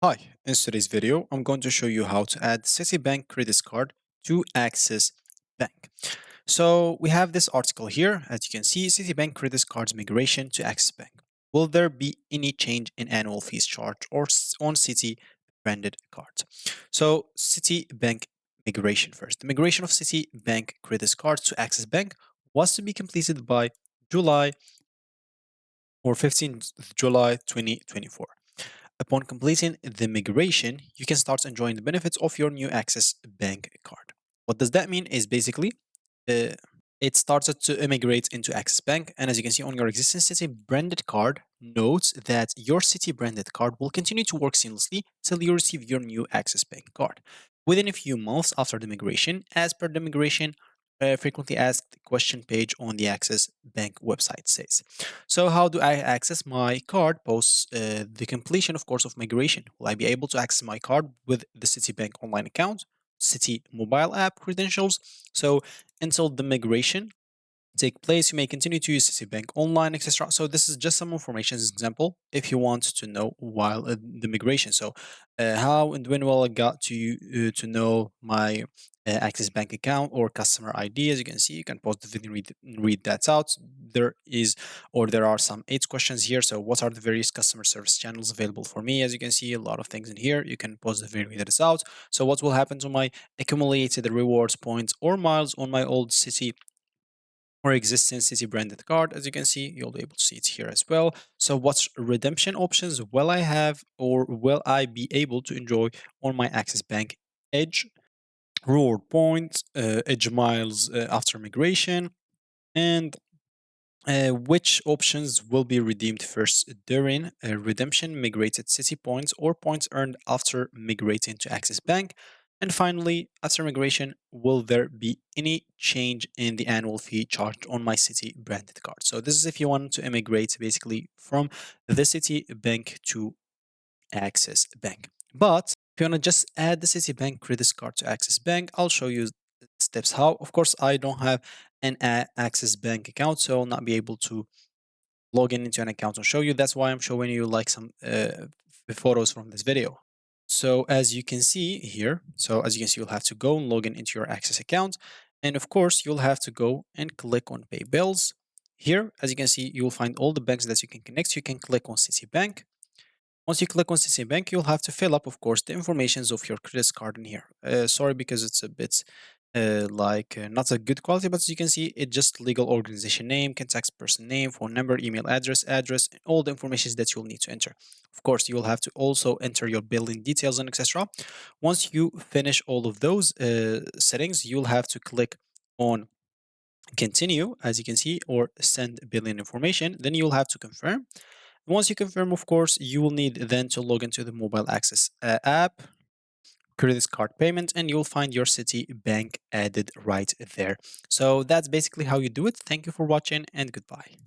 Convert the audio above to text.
Hi, in today's video, I'm going to show you how to add Citibank credit card to Access Bank. So we have this article here. As you can see, Citibank credit cards migration to Access Bank. Will there be any change in annual fees charged or on Citi branded cards? So Citibank migration first. The migration of Citibank credit cards to Access Bank was to be completed by July or 15th July 2024. Upon completing the migration, you can start enjoying the benefits of your new Access Bank card. What does that mean is basically uh, it started to immigrate into Access Bank. And as you can see on your existing Citi branded card, note that your Citi branded card will continue to work seamlessly till you receive your new Access Bank card. Within a few months after the migration, as per the migration frequently asked question page on the Access Bank website says. So how do I access my card post the completion, of course, of migration? Will I be able to access my card with the Citibank online account, Citi mobile app credentials? So until the migration take place, you may continue to use Citibank online, etc. So this is just some information as an example if you want to know while the migration. So how and when will I got to know my Access Bank account or customer ID? As you can see, you can pause the video and read that out. There are some 8 questions here. So what are the various customer service channels available for me? As you can see, a lot of things in here. You can pause the video and read this out. So what will happen to my accumulated rewards points or miles on my old Citi or existing Citi branded card? As you can see, you'll be able to see it here as well. So what redemption options will I have or will I be able to enjoy on my Access Bank Edge reward points, Edge miles after migration, and which options will be redeemed first during redemption, migrated Citi points, or points earned after migrating to Access Bank? And finally, after migration, will there be any change in the annual fee charged on my Citi branded card? So this is if you want to immigrate basically from the Citi Bank to Access Bank. But if you want to just add the Citibank credit card to Access Bank, I'll show you steps how. Of course, I don't have an Access Bank account, so I'll not be able to log in into an account and show you. That's why I'm showing you like some photos from this video. So as you can see here, you'll have to go and log in into your Access account. And of course, you'll have to go and click on Pay Bills. Here, as you can see, you'll find all the banks that you can connect. You can click on Citibank. Once you click on Citibank, you'll have to fill up, of course, the informations of your credit card in here. Sorry, because it's a bit not a good quality, but as you can see, it just legal organization name, contact person name, phone number, email address, and all the information that you'll need to enter. Of course, you will have to also enter your billing details and etc. Once you finish all of those settings, you'll have to click on continue, as you can see, or send billing information. Then you'll have to confirm. Once you confirm, of course, you will need then to log into the mobile access app, credit card payment, and you'll find your Citibank added right there. So that's basically how you do it. Thank you for watching and goodbye.